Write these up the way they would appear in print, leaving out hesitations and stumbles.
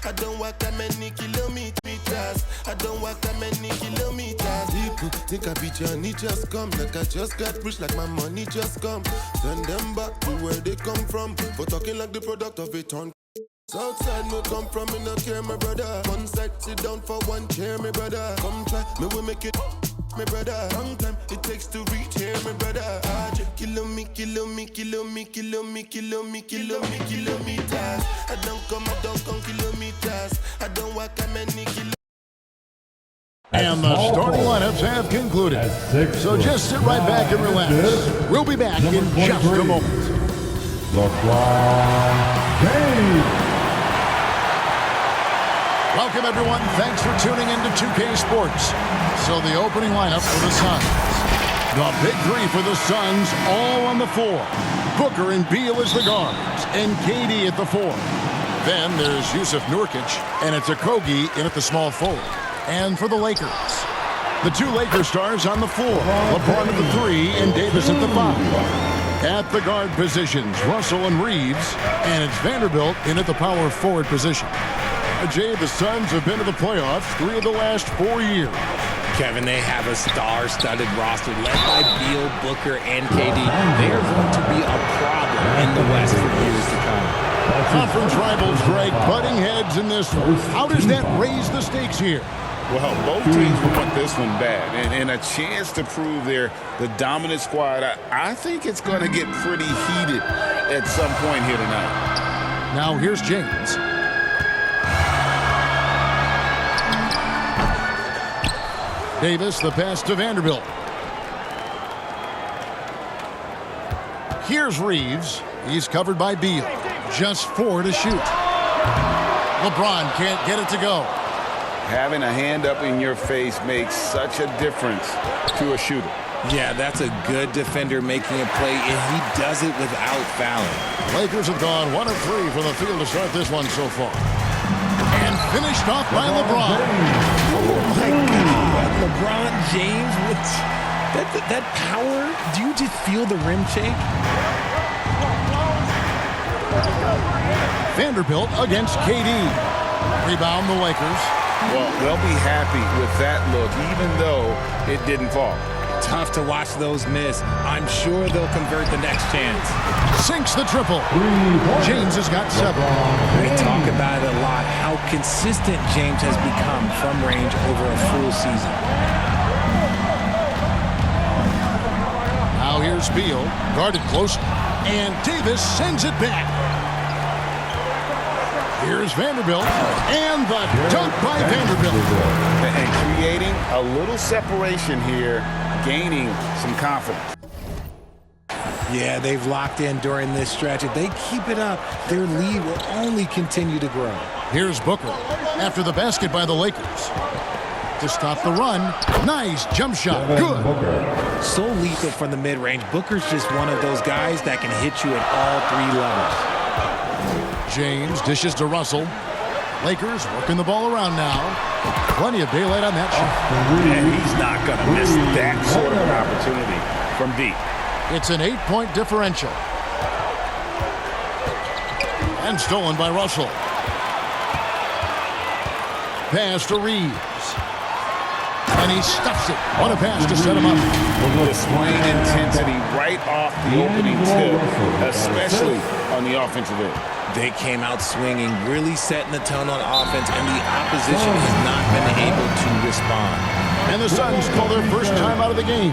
I don't walk that many kilometers. I don't walk that many kilometers. People think I be Johnny just come. Like I just got rich, like my money just come. Send them back to where they come from. For talking like the product of a ton. Southside me come from, me no care, my brother. One side, sit down for one chair, my brother. Come try, me will make it, my brother. Long time it takes to reach here, my brother. Kilometers. I don't come kilometers. I don't walk that many kilometers. And the starting lineups have concluded. So just sit right back and relax. We'll be back in just a moment. Welcome, everyone. Thanks for tuning in to 2K Sports. So the opening lineup for the Suns. The big three for the Suns, all on the floor. Booker and Beal as the guards, and KD at the four. Then there's Yusuf Nurkic, and it's Okogie in at the small forward. And for the Lakers, the two Lakers stars on the floor. LeBron at the three, and Davis at the five. At the guard positions, Russell and Reeves, and it's Vanderbilt in at the power forward position. Jay, the Suns have been to the playoffs 3 of the last 4 years. Kevin, they have a star-studded roster led by Beal, Booker, and KD. They are going to be a problem in the West for years to come. Conference rivals, Greg, butting heads in this one. How does that raise the stakes here? Well, both teams want this one bad, and a chance to prove they're the dominant squad. I think it's going to get pretty heated at some point here tonight. Now here's James. Davis, the pass to Vanderbilt. Here's Reeves. He's covered by Beal. Just 4 to shoot. LeBron can't get it to go. Having a hand up in your face makes such a difference to a shooter. Yeah, that's a good defender making a play, and he does it without fouling. Lakers have gone 1 of 3 from the field to start this one so far. And finished off by LeBron. Oh, my God. LeBron James with that power. Do you just feel the rim shake? Vanderbilt against KD. Rebound the Lakers. Well, they'll be happy with that look, even though it didn't fall. Tough to watch those miss. I'm sure they'll convert the next chance. Sinks the triple. James has got 7. We talk about it a lot, how consistent James has become from range over a full season. Now here's Beal, guarded close, and Davis sends it back. Here's Vanderbilt, and the dunk by Vanderbilt. And creating a little separation here, gaining some confidence. Yeah, they've locked in during this stretch. If they keep it up, their lead will only continue to grow. Here's Booker after the basket by the Lakers. To stop the run, nice jump shot, good. So lethal from the mid-range. Booker's just one of those guys that can hit you at all 3 levels. James dishes to Russell. Lakers working the ball around now. Plenty of daylight on that shot. And he's not going to miss that sort of an opportunity from deep. It's an 8-point differential. And stolen by Russell. Pass to Reeves. And he stuffs it. What a pass to set him up. Displaying intensity right off the opening tip, especially on the offensive end. They came out swinging, really setting the tone on offense, and the opposition has not been able to respond. And the Suns call their first time out of the game.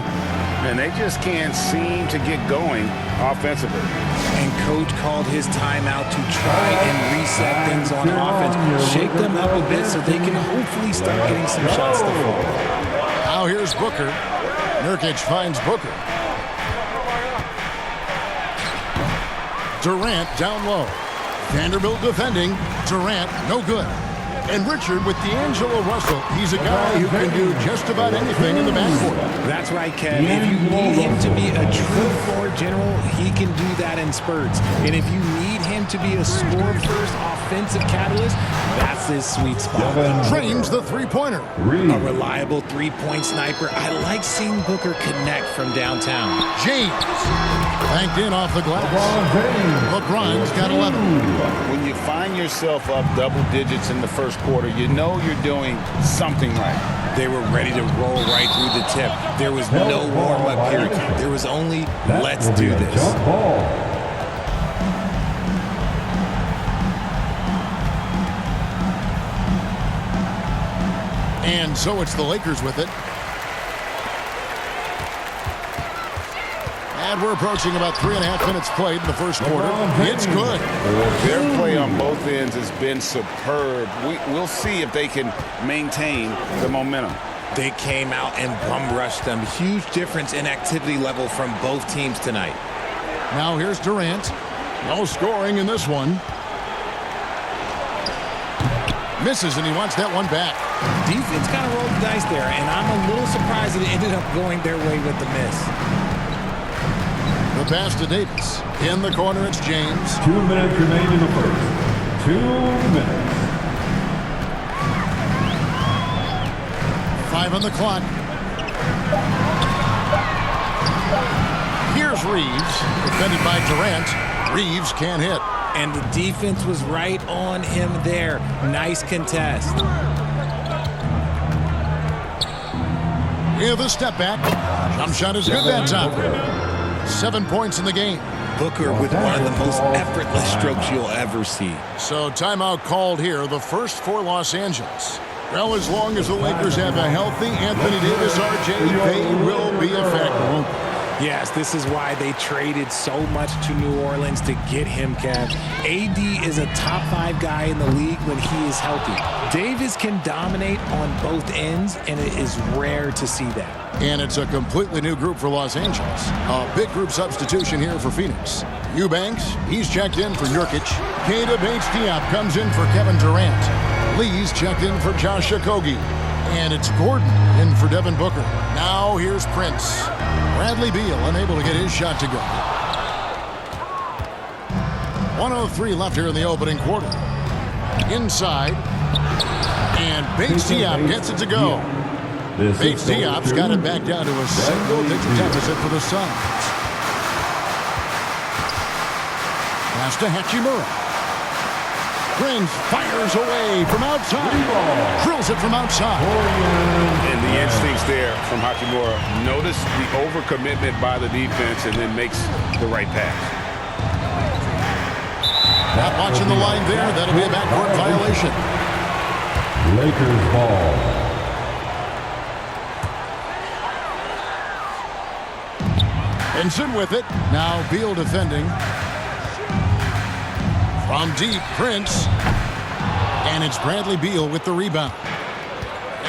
And they just can't seem to get going offensively. And Coach called his timeout to try and reset things on offense, shake them up a bit so they can hopefully start getting some shots to fall. Now here's Booker. Nurkic finds Booker. Durant down low. Vanderbilt defending. Durant, no good. And Richard with D'Angelo Russell. He's a guy who can do just about anything in the backcourt. That's right, Kev. If you need him to be a true floor general, he can do that in spurts. And if you need him him to be a score-first offensive catalyst, that's his sweet spot. Trains the three-pointer. A reliable three-point sniper. I like seeing Booker connect from downtown. James banked in off the glass. LeBron's got 11. When you find yourself up double digits in the first quarter, you know you're doing something right. They were ready to roll right through the tip. There was no warm-up period. There was only, let's do this. And so it's the Lakers with it. And we're approaching about 3.5 minutes played in the first quarter. It's good. Their play on both ends has been superb. We'll see if they can maintain the momentum. They came out and bum rushed them. Huge difference in activity level from both teams tonight. Now here's Durant. No scoring in this one. Misses, and he wants that one back. Defense kind of rolled the dice there, and I'm a little surprised that it ended up going their way with the miss. The pass to Davis. In the corner, it's James. 2 minutes remain in the first. 2 minutes. 5 on the clock. Here's Reeves, defended by Durant. Reeves can't hit. And the defense was right on him there. Nice contest. With a step back. Jump shot is good that time. 7 points in the game. Booker with one of the most effortless strokes you'll ever see. So timeout called here, the first for Los Angeles. Well, as long as the Lakers have a healthy Anthony Davis, RJ, they will be a factor. Yes, this is why they traded so much to New Orleans to get him, Kev. AD is a top 5 guy in the league when he is healthy. Davis can dominate on both ends, and it is rare to see that. And it's a completely new group for Los Angeles. A big group substitution here for Phoenix. Eubanks, he's checked in for Nurkic. Keita Bates-Diop comes in for Kevin Durant. Lee's checked in for Josh Okogie. And it's Gordon in for Devin Booker. Now here's Prince. Bradley Beal unable to get his shot to go. 1:03 left here in the opening quarter. Inside. And Bates-Diop gets it to go. Bates-Diop's got it back down to a single-digit deficit for the Suns. Pass to Hachimura. Prince fires away from outside. Drills it from outside. And the instincts there from Hachimura. Notice the overcommitment by the defense and then makes the right pass. Not watching the line there. That'll be a backcourt violation. Lakers ball. Benson with it. Now Beal defending. From deep, Prince. And it's Bradley Beal with the rebound.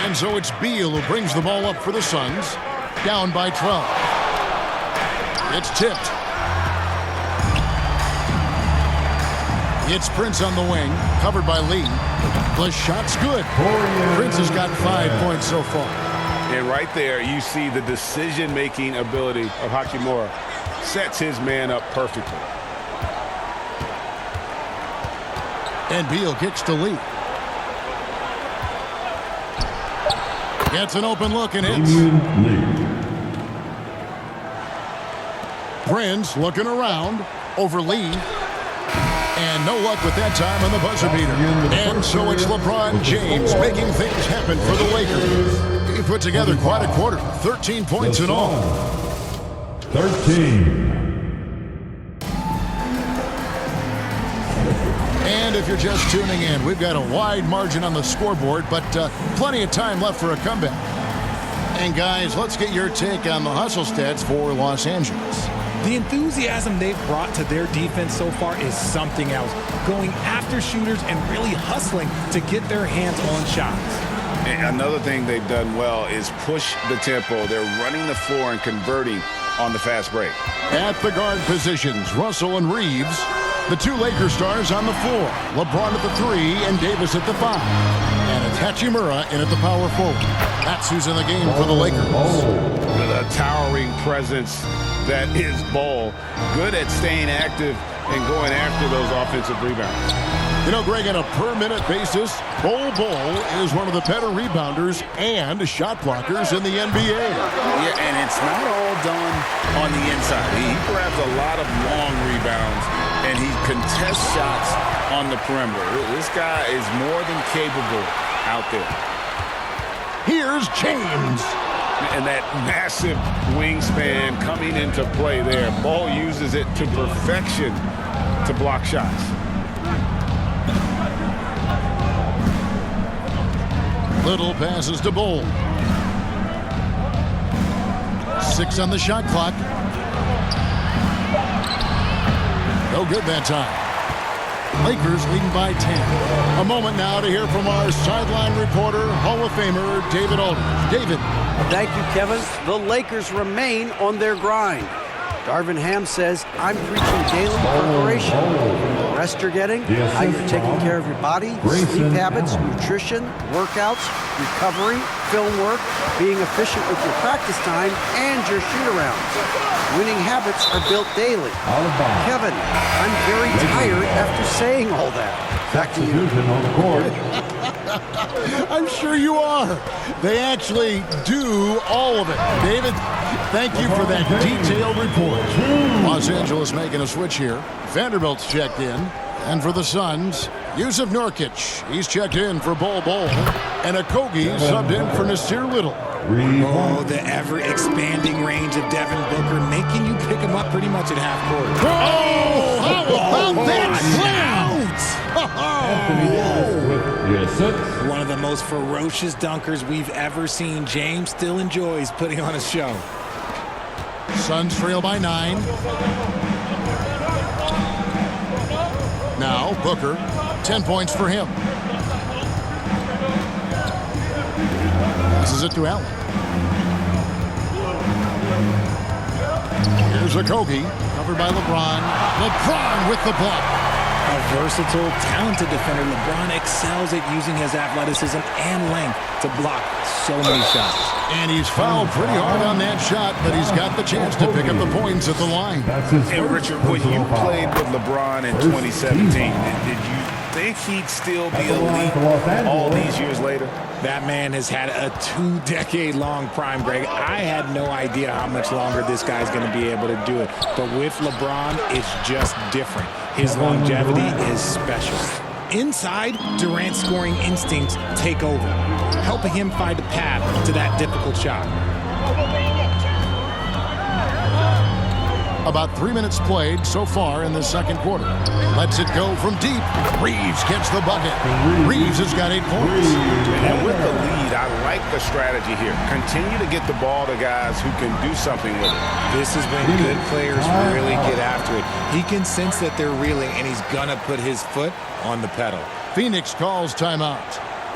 And so it's Beal who brings the ball up for the Suns. Down by 12. It's tipped. It's Prince on the wing, covered by Lee. The shot's good. Prince has got 5 points so far. And right there, you see the decision-making ability of Hachimura. Sets his man up perfectly. And Beal kicks to Lee. Gets an open look and hits. Prince looking around over Lee. And no luck with that time on the buzzer beater. And so it's LeBron James making things happen for the Lakers. He put together quite a quarter. 13 points in all. 13. And if you're just tuning in, we've got a wide margin on the scoreboard, but plenty of time left for a comeback. And guys, let's get your take on the hustle stats for Los Angeles. The enthusiasm they've brought to their defense so far is something else. Going after shooters and really hustling to get their hands on shots. And another thing they've done well is push the tempo. They're running the floor and converting on the fast break. At the guard positions, Russell and Reeves. The two Lakers stars on the floor. LeBron at the 3 and Davis at the 5. And it's Hachimura in at the power forward. That's who's in the game for the Lakers. The towering presence that is Ball. Good at staying active and going after those offensive rebounds. You know, Greg, on a per-minute basis, Bol is one of the better rebounders and shot blockers in the NBA. Yeah, and it's not all done on the inside. He grabs a lot of long rebounds, and he contests shots on the perimeter. This guy is more than capable out there. Here's James. And that massive wingspan coming into play there. Ball uses it to perfection to block shots. Little passes to Bol. 6 on the shot clock. No good that time. Lakers leading by 10. A moment now to hear from our sideline reporter, Hall of Famer David Aldridge. David. Thank you, Kevin. The Lakers remain on their grind. Darvin Ham says, I'm preaching daily preparation. Rest you're getting, how you're taking care of your body, sleep habits, nutrition, workouts, recovery, film work, being efficient with your practice time, and your shoot-arounds. Winning habits are built daily. Kevin, I'm very tired after saying all that. Back to you. I'm sure you are. They actually do all of it. David, thank you for that detailed report. Los Angeles making a switch here. Vanderbilt's checked in. And for the Suns, Yusuf Nurkic. He's checked in for Bol. And Okogie subbed in for Nasir Little. Oh, the ever-expanding range of Devin Booker, making you pick him up pretty much at half court. Oh, how about that? One of the most ferocious dunkers we've ever seen. James still enjoys putting on a show. Suns trail by 9. Now Booker, 10 points for him. Passes it to Allen. Here's Okogie, covered by LeBron. LeBron with the block. A versatile, talented defender, LeBron excels at using his athleticism and length to block so many shots. And he's fouled pretty hard on that shot, but he's got the chance to pick up the points at the line. And Richard, when you played with LeBron in 2017, did you think he'd still be elite all these years later? That man has had a 2-decade-long prime, Greg. I had no idea how much longer this guy's going to be able to do it. But with LeBron, it's just different. His longevity is special. Inside, Durant's scoring instincts take over, helping him find a path to that difficult shot. About 3 minutes played so far in the second quarter. Lets it go from deep. Reeves gets the bucket. Reeves has got 8 points. And with the lead, I like the strategy here. Continue to get the ball to guys who can do something with it. This is when good players really get after it. He can sense that they're reeling, and he's going to put his foot on the pedal. Phoenix calls timeout.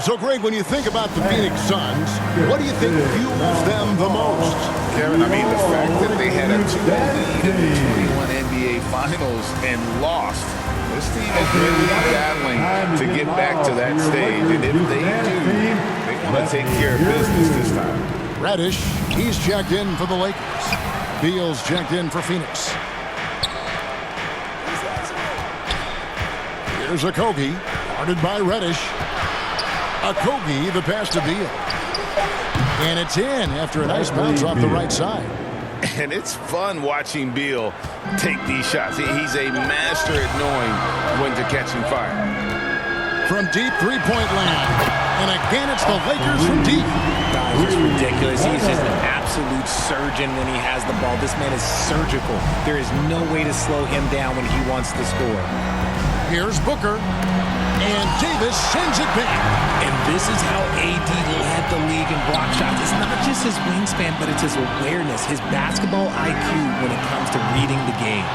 So, Greg, when you think about the Phoenix Suns, what do you think fuels them the most? Kevin, I mean, the fact that they had a 2-0 lead in the 21 NBA Finals and lost. This team is really battling to get back to that stage. And if they do, they want to take care of business this time. Reddish, he's checked in for the Lakers. Beal's checked in for Phoenix. Here's Okogie, guarded by Reddish. Okogie, the pass to Beal. And it's in after a nice bounce off the right side. And it's fun watching Beal take these shots. He's a master at knowing when to catch and fire. From deep three-point land. And again, it's the Lakers from deep. Guys, it's ridiculous. He's just an absolute surgeon when he has the ball. This man is surgical. There is no way to slow him down when he wants to score. Here's Booker. And Davis sends it back. And this is how AD led the league in block shots. It's not just his wingspan, but it's his awareness, his basketball IQ when it comes to reading the game.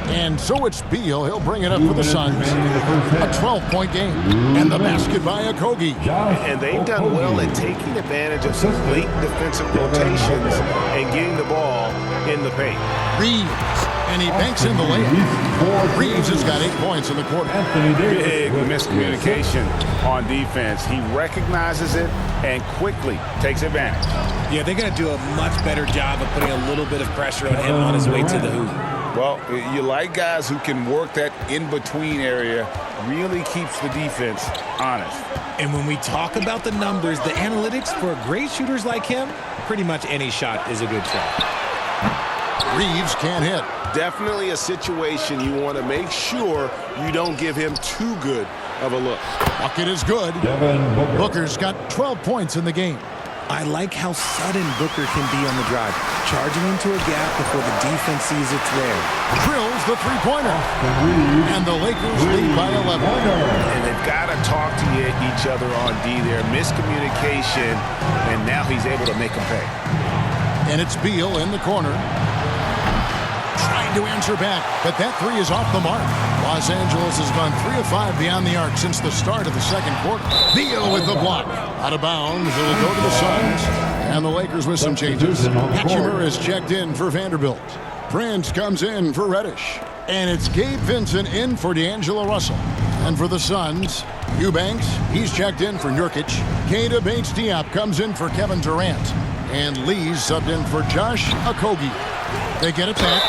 And so it's Beal. He'll bring it up for the Suns. A 12-point game. And the basket by Okogie. And they've done well at taking advantage of some late defensive rotations and getting the ball in the paint. Reeves. And he banks in the layup. Reeves has got 8 points in the quarter. Big miscommunication on defense. He recognizes it and quickly takes advantage. Yeah, they're going to do a much better job of putting a little bit of pressure on him on his way to the hoop. Well, you like guys who can work that in-between area, really keeps the defense honest. And when we talk about the numbers, the analytics for great shooters like him, pretty much any shot is a good shot. Reeves can't hit. Definitely a situation you want to make sure you don't give him too good of a look. Bucket is good. Booker's got 12 points in the game. I like how sudden Booker can be on the drive, charging into a gap before the defense sees it's there. Drills the three-pointer. And the Lakers lead by 11. And they've got to talk to each other on D there. Miscommunication, and now he's able to make them pay. And it's Beal in the corner. Trying to answer back, but that three is off the mark. Los Angeles has gone 3 of 5 beyond the arc since the start of the second quarter. Beal with the block. Out of bounds, it'll go to the Suns. And the Lakers with some changes. Hatchimer is checked in for Vanderbilt. Prince comes in for Reddish. And it's Gabe Vincent in for D'Angelo Russell. And for the Suns, Eubanks, he's checked in for Nurkic. Keita Bates-Diop comes in for Kevin Durant. And Lee's subbed in for Josh Okogie. They get it back.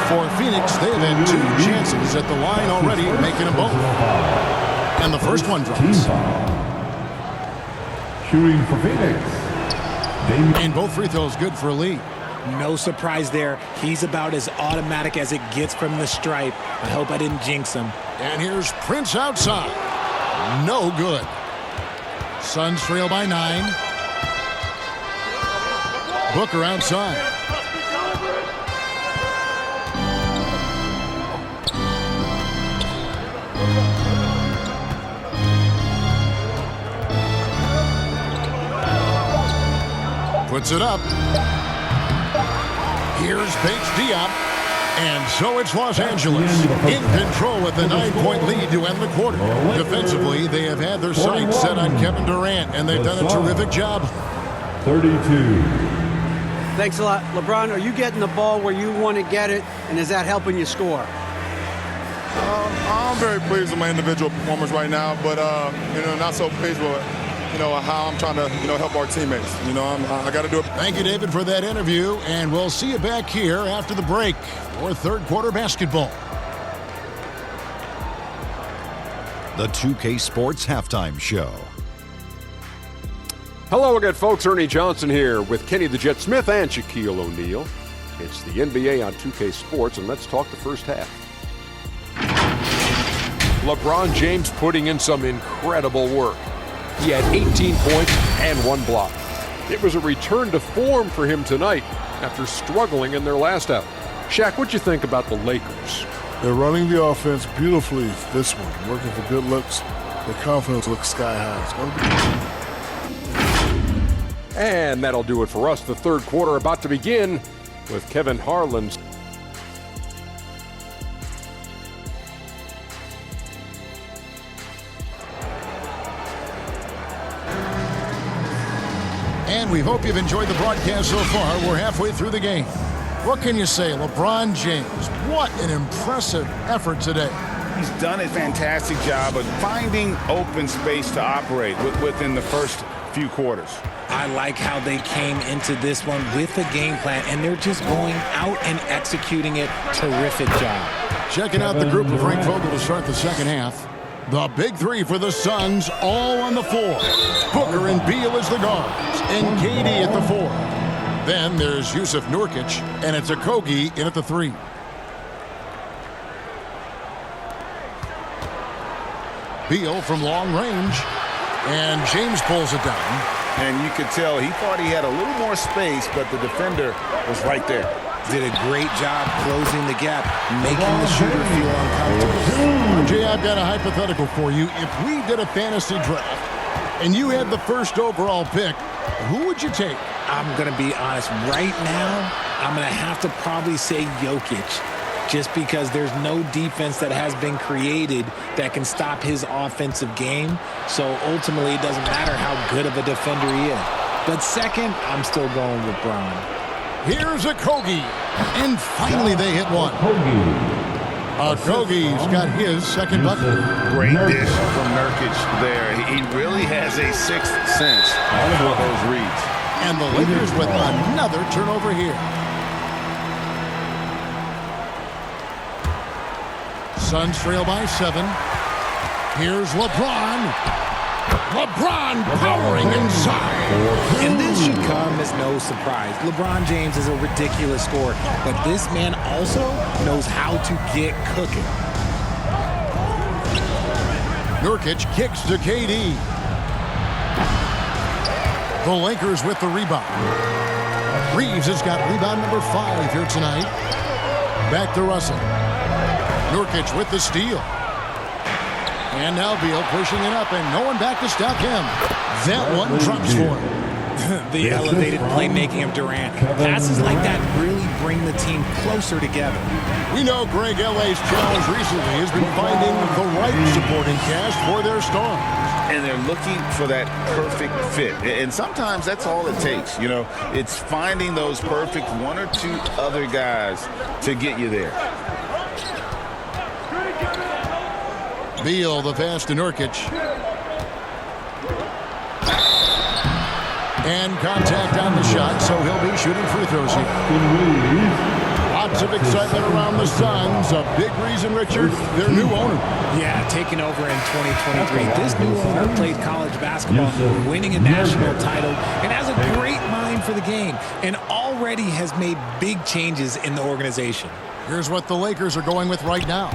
For Phoenix, they've had 2 chances at the line already, making them both. And the first one drops. Shooting for Phoenix. And both free throws good for Lee. No surprise there. He's about as automatic as it gets from the stripe. I hope I didn't jinx him. And here's Prince outside. No good. Suns trail by 9. Booker outside. Puts it up. Here's Bates-Diop. And so it's Los Angeles in control with a 9-point lead to end the quarter. Defensively, they have had their sights set on Kevin Durant, and they've done a terrific job. 32. Thanks a lot. LeBron, are you getting the ball where you want to get it, and is that helping you score? I'm very pleased with my individual performance right now, but not so pleased with how I'm trying to help our teammates. I got to do it. Thank you, David, for that interview, and we'll see you back here after the break for third quarter basketball. The 2K Sports Halftime Show. Hello again, folks. Ernie Johnson here with Kenny the Jet Smith and Shaquille O'Neal. It's the NBA on 2K Sports, and let's talk the first half. LeBron James putting in some incredible work. He had 18 points and 1 block. It was a return to form for him tonight after struggling in their last out. Shaq, what'd you think about the Lakers? They're running the offense beautifully this one, working for good looks. The confidence looks sky high. It's going to be... And that'll do it for us. The third quarter about to begin with Kevin Harlan's. And we hope you've enjoyed the broadcast so far. We're halfway through the game. What can you say? LeBron James, what an impressive effort today. He's done a fantastic job of finding open space to operate within the first few quarters. I like how they came into this one with a game plan, and they're just going out and executing it. Terrific job. Checking out the group of Frank Vogel to start the second half. The big three for the Suns, all on the floor. Booker and Beal as the guards, and KD at the 4. Then there's Yusuf Nurkic, and it's Okogie in at the 3. Beal from long range, and James pulls it down. And you could tell he thought he had a little more space, but the defender was right there. Did a great job closing the gap, making the shooter feel uncomfortable. Jay, I've got a hypothetical for you. If we did a fantasy draft and you had the first overall pick, who would you take? I'm going to be honest. Right now, I'm going to have to probably say Jokic, just because there's no defense that has been created that can stop his offensive game. So ultimately, it doesn't matter how good of a defender he is. But second, I'm still going with Bron. Here's Okogie. And finally they hit one. Okogie's got his second bucket. Great dish from Nurkic there. He really has a sixth sense for those reads. And the Lakers with another turnover here. Suns trail by 7. Here's LeBron. LeBron powering inside. And this should come as no surprise. LeBron James is a ridiculous scorer, but this man also knows how to get cooking. Nurkic kicks to KD. The Lakers with the rebound. Reeves has got rebound number 5 here tonight. Back to Russell. Nurkic with the steal. And now Beal pushing it up, and no one back to stop him. That one drops for him. The elevated playmaking of Durant. Passes like that really bring the team closer together. We know Greg L.A.'s challenge recently has been finding the right supporting cast for their stars. And they're looking for that perfect fit. And sometimes that's all it takes. You know, it's finding those perfect 1 or 2 other guys to get you there. Beal, the pass to Nurkic. And contact on the shot, so he'll be shooting free throws here. Lots of excitement around the Suns. A big reason, Richard, their new owner. Yeah, taking over in 2023. This new owner played college basketball, winning a national title, and has a great mind for the game, and already has made big changes in the organization. Here's what the Lakers are going with right now.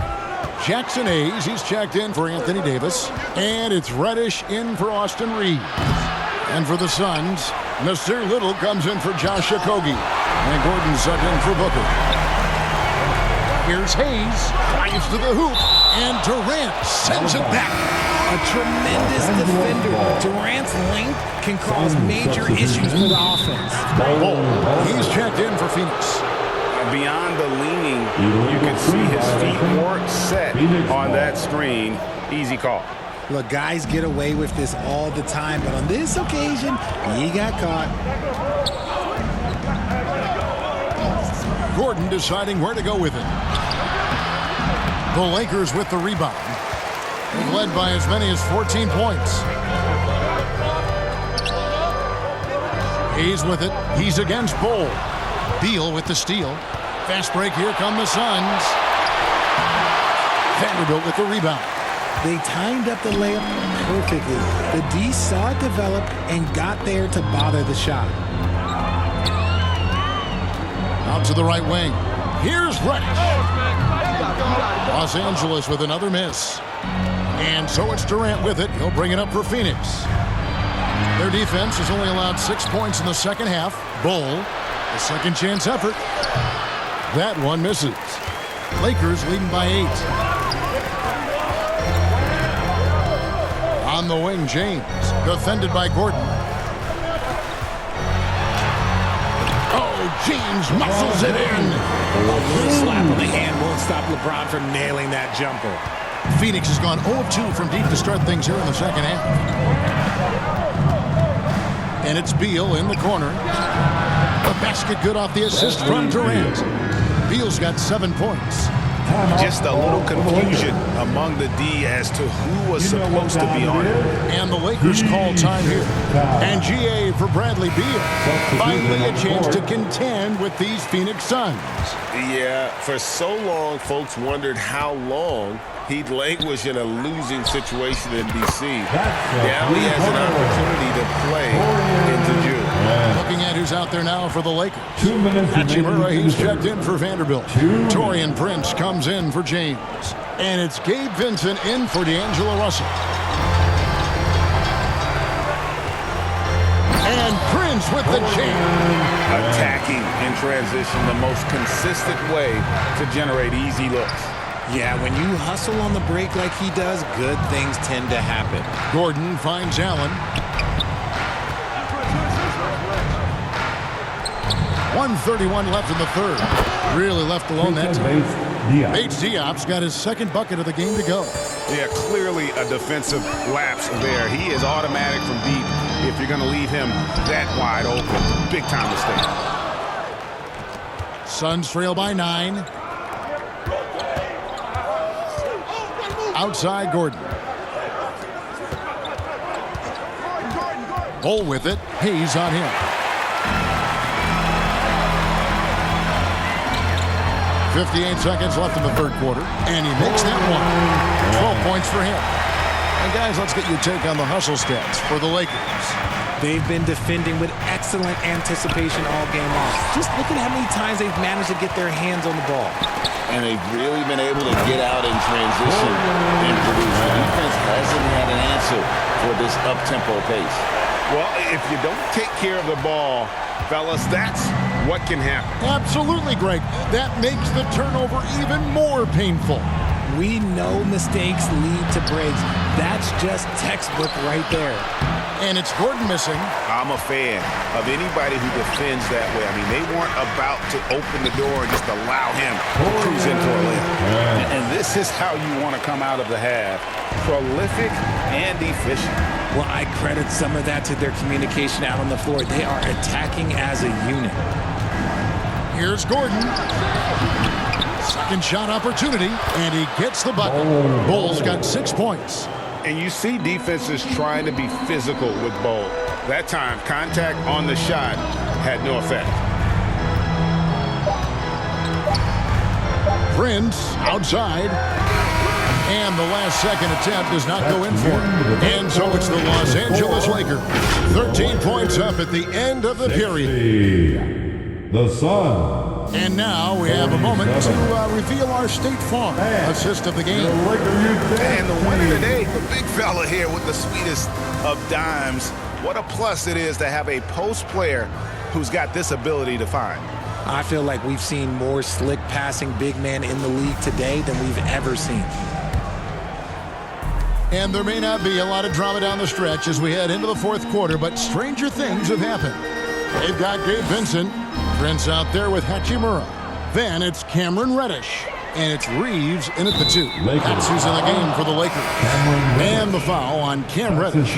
Jackson Hayes, he's checked in for Anthony Davis. And it's Reddish in for Austin Reeves. And for the Suns, Nasir Little comes in for Josh Okogie. And Gordon sent in for Booker. Here's Hayes, drives to the hoop, and Durant sends it back. A tremendous defender. Durant's length can cause major issues for the offense. He's checked in for Phoenix. Beyond the leaning, you can see his feet weren't set on that screen. Easy call. Look, guys get away with this all the time, but on this occasion, he got caught. Gordon deciding where to go with it. The Lakers with the rebound. They've led by as many as 14 points. Hayes with it. He's against Bull. Beal with the steal. Fast break. Here come the Suns. Vanderbilt with the rebound. They timed up the layup perfectly. The D saw it develop and got there to bother the shot. Out to the right wing. Here's Reddish. Los Angeles with another miss. And so it's Durant with it. He'll bring it up for Phoenix. Their defense has only allowed 6 points in the second half. Bull, a second chance effort. That one misses. Lakers leading by 8. On the wing, James, defended by Gordon. Oh, James muscles it in. A little slap on the hand won't stop LeBron from nailing that jumper. Phoenix has gone 0 of 2 from deep to start things here in the second half. And it's Beal in the corner. The basket good off the assist from Durant. Beal's got 7 points. Just a little confusion among the D as to who was supposed to be on it. And the Lakers call time here. And GA for Bradley Beal. Finally a chance to contend with these Phoenix Suns. Yeah, for so long, folks wondered how long he'd languish in a losing situation in D.C. Now he has an opportunity to play into June. Looking at who's out there now for the Lakers. Hachimura, he's checked in for Vanderbilt. Torian Prince comes in for James. And it's Gabe Vincent in for D'Angelo Russell. And Prince with the jam. Attacking in transition, the most consistent way to generate easy looks. Yeah, when you hustle on the break like he does, good things tend to happen. Gordon finds Allen. 1:31 left in the third. Really left alone that time. Bates Diop's got his second bucket of the game to go. Yeah, clearly a defensive lapse there. He is automatic from deep if you're going to leave him that wide open. Big time mistake. Suns trail by 9. Outside Gordon. Bull with it. Hayes on him. 58 seconds left in the third quarter, and he makes that one. 12 points for him. And guys, let's get your take on the hustle stats for the Lakers. They've been defending with excellent anticipation all game long. Just look at how many times they've managed to get their hands on the ball. And they've really been able to get out in transition and produce. The defense hasn't had an answer for this up-tempo pace. Well, if you don't take care of the ball, fellas, that's what can happen. Absolutely, Greg. That makes the turnover even more painful. We know mistakes lead to breaks. That's just textbook right there. And it's Gordon missing. I'm a fan of anybody who defends that way. I mean, they weren't about to open the door and just allow him to cruise in for a layup. And this is how you want to come out of the half. Prolific and efficient. Well, I credit some of that to their communication out on the floor. They are attacking as a unit. Here's Gordon. Second shot opportunity, and he gets the bucket. Bull's got 6 points. And you see defenses trying to be physical with Bull. That time, contact on the shot had no effect. Prince outside. And the last second attempt does not go in for it. And so it's the Los Angeles Lakers. 13 points up at the end of the period. The Suns. And now we have a moment to reveal our State Farm assist of the game. And the winner today, the big fella here with the sweetest of dimes. What a plus it is to have a post player who's got this ability to find. I feel like we've seen more slick passing big men in the league today than we've ever seen. And there may not be a lot of drama down the stretch as we head into the fourth quarter, but stranger things have happened. They've got Gabe Vincent. Prince out there with Hachimura. Then it's Cameron Reddish. And it's Reeves in at the 2. That's who's in the game for the Lakers. And the foul on Cam Reddish.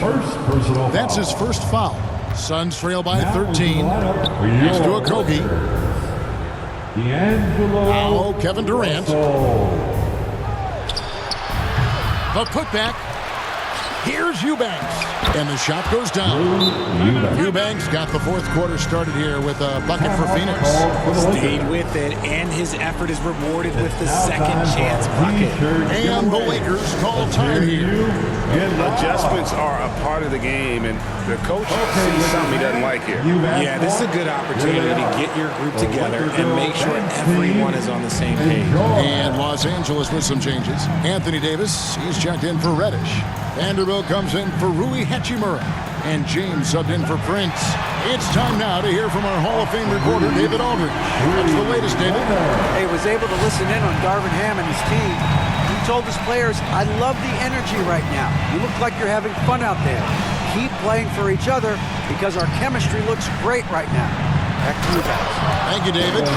That's his first foul. Suns trail by 13. Here's to Okogie. Foul, Kevin Durant. The putback. Here's Eubanks. And the shot goes down. Eubanks got the fourth quarter started here with a bucket for Phoenix. Stayed with it, and his effort is rewarded with the second chance bucket. And the Lakers call time here. Adjustments are a part of the game, and the coach sees something he doesn't like here. Yeah, this is a good opportunity to get your group together and make sure everyone is on the same page. And Los Angeles with some changes. Anthony Davis, he's checked in for Reddish. Vanderbilt comes in for Rui Hachimura. And James subbed in for Prince. It's time now to hear from our Hall of Fame reporter, David Aldridge. What's the latest, David? He was able to listen in on Darvin Ham and his team. He told his players, I love the energy right now. You look like you're having fun out there. Keep playing for each other because our chemistry looks great right now. Back to you guys. Thank you, David.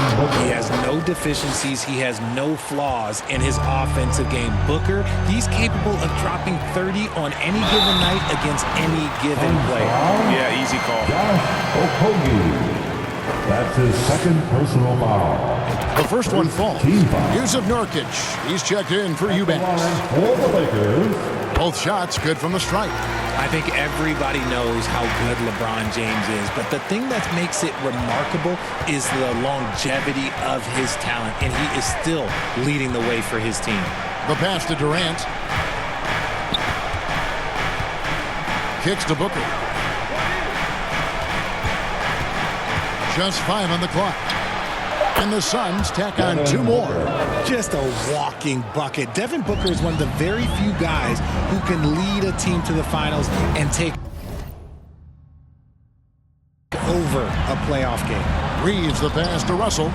He has no deficiencies. He has no flaws in his offensive game. Booker, he's capable of dropping 30 on any given night against any given player. Yeah, easy call. Okogie. That's his second personal foul. The first one falls. Yusuf Nurkic. He's checked in for Eubanks. For the Lakers. Both shots good from the stripe. I think everybody knows how good LeBron James is, but the thing that makes it remarkable is the longevity of his talent, and he is still leading the way for his team. The pass to Durant. Kicks to Booker. Just 5 on the clock. And the Suns tack on 2 more. Just a walking bucket. Devin Booker is one of the very few guys who can lead a team to the finals and take over a playoff game. Reeves the pass to Russell.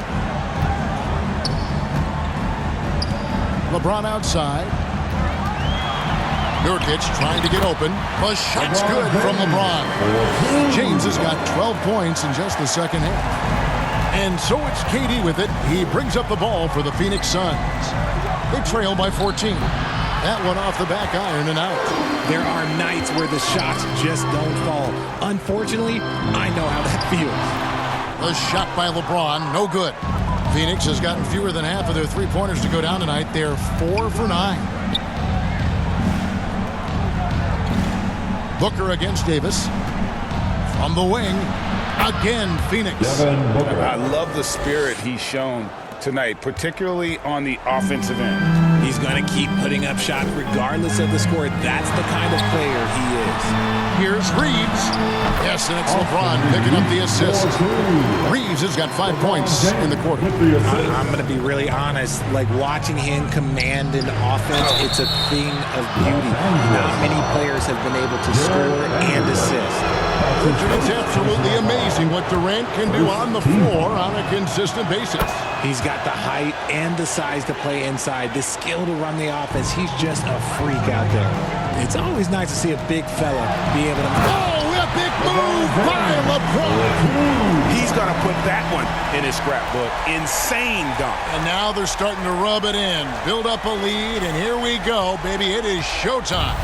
LeBron outside. Nurkic trying to get open. The shot's good from LeBron. James has got 12 points in just the second half. And so it's KD with it. He brings up the ball for the Phoenix Suns. They trail by 14. That one off the back iron and out. There are nights where the shots just don't fall. Unfortunately, I know how that feels. The shot by LeBron, no good. Phoenix has gotten fewer than half of their three-pointers to go down tonight. They're 4 for 9. Booker against Davis. From the wing, again, Phoenix. I love the spirit he's shown tonight, particularly on the offensive end. He's going to keep putting up shots regardless of the score. That's the kind of player he is. Here's Reeves. Yes, and it's LeBron picking up the assist. Reeves has got 5 points in the quarter. I'm going to be really honest. Like, watching him command an offense, it's a thing of beauty. Not many players have been able to score and assist. It's absolutely amazing what Durant can do on the floor on a consistent basis. He's got the height and the size to play inside, the skill to run the offense. He's just a freak out there. It's always nice to see a big fella be able to... Oh, a big move by LeBron. He's going to put that one in his scrapbook. Insane dunk. And now they're starting to rub it in, build up a lead, and here we go, baby. It is showtime.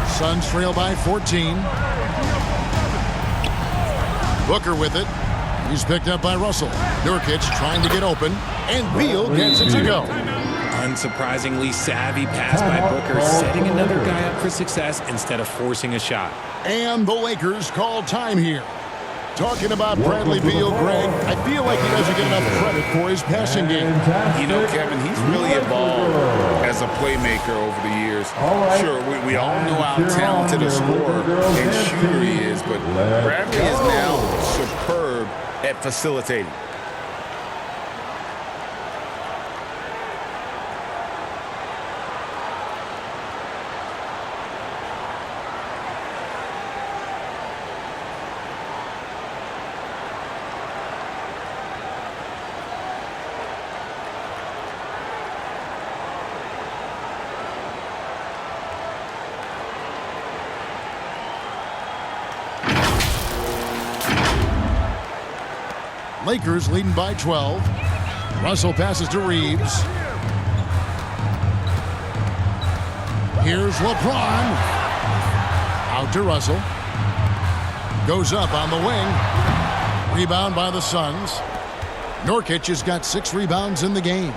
Suns trail by 14. Booker with it. He's picked up by Russell. Nurkic trying to get open, and Beal gets it to go. Unsurprisingly savvy pass by Booker, setting another guy up for success instead of forcing a shot. And the Lakers call time here. Talking about Bradley Beal, Greg, I feel like he doesn't get enough credit for his passing game. You know, Kevin, he's really evolved as a playmaker over the years. Sure, we all know how talented a scorer and shooter he is, but Bradley is now superb at facilitating. Lakers leading by 12. Russell passes to Reeves. Here's LeBron. Out to Russell. Goes up on the wing. Rebound by the Suns. Nurkic has got 6 rebounds in the game.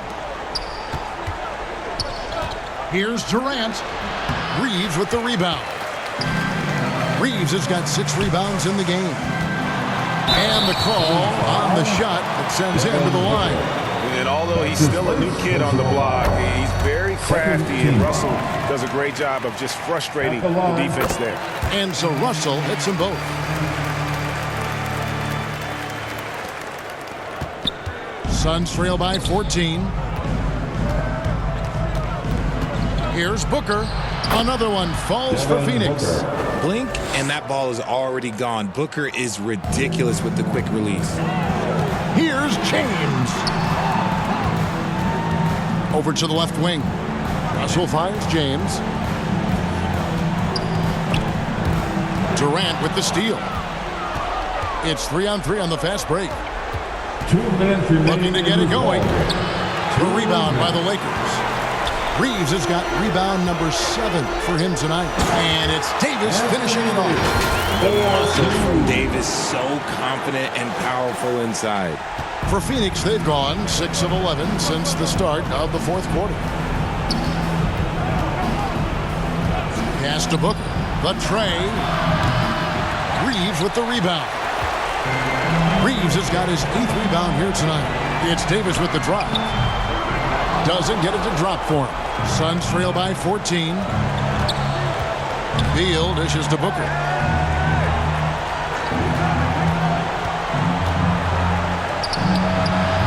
Here's Durant. Reeves with the rebound. Reeves has got 6 rebounds in the game. And the call on the shot that sends him to the line. And although he's still a new kid on the block, he's very crafty, and Russell does a great job of just frustrating the defense there. And so Russell hits them both. Suns trail by 14. Here's Booker. Another one falls for Phoenix. Blink, and that ball is already gone. Booker is ridiculous with the quick release. Here's James. Over to the left wing. Russell finds James. Durant with the steal. It's 3-on-3 on the fast break. 2 minutes remaining. Looking to get it going. The rebound by the Lakers. Reeves has got rebound number 7 for him tonight. And it's Davis finishing it off. Awesome from Davis, so confident and powerful inside. For Phoenix, they've gone 6 of 11 since the start of the fourth quarter. Pass to Booker. The tray. Reeves with the rebound. Reeves has got his 8th rebound here tonight. It's Davis with the drop. Doesn't get it to drop for him. Suns trail by 14. Beal dishes to Booker.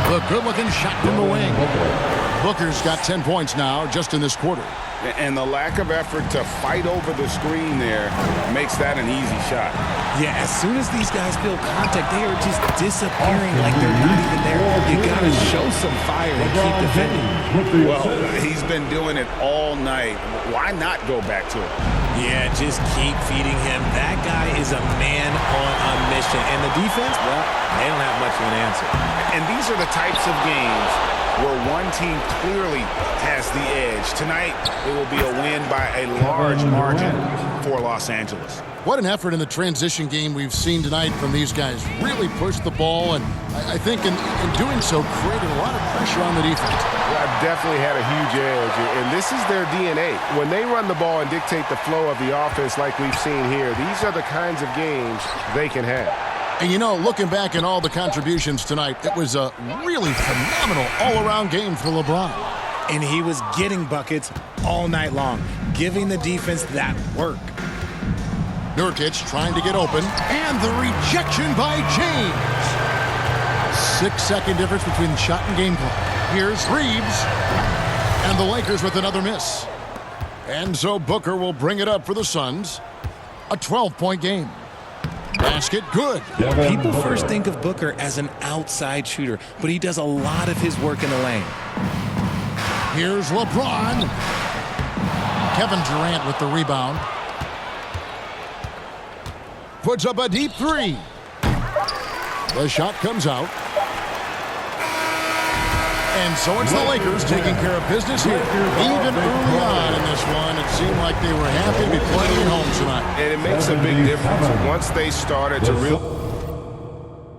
The good-looking shot from the wing. Booker's got 10 points now just in this quarter. And the lack of effort to fight over the screen there makes that an easy shot. Yeah, as soon as these guys feel contact, they are just disappearing like they're not even there. You got to show some fire and keep defending. Well, he's been doing it all night. Why not go back to it? Yeah, just keep feeding him. That guy is a man on a mission. And the defense, well, they don't have much of an answer. And these are the types of games where one team clearly has the edge. Tonight, it will be a win by a large margin for Los Angeles. What an effort in the transition game we've seen tonight from these guys. Really pushed the ball, and I think in doing so created a lot of pressure on the defense. Well, definitely had a huge edge, and this is their DNA. When they run the ball and dictate the flow of the offense like we've seen here, these are the kinds of games they can have. And you know, looking back at all the contributions tonight, it was a really phenomenal all-around game for LeBron. And he was getting buckets all night long, giving the defense that work. Nurkic trying to get open, and the rejection by James. 6-second difference between the shot and game clock. Here's Reeves, and the Lakers with another miss. And so Booker will bring it up for the Suns. A 12-point game. Basket good. People first think of Booker as an outside shooter, but he does a lot of his work in the lane. Here's LeBron. Kevin Durant with the rebound. Puts up a deep three. The shot comes out. And so it's the Lakers taking care of business here. Even early on in this one, it seemed like they were happy to be playing at home tonight. And it makes a big difference once they started to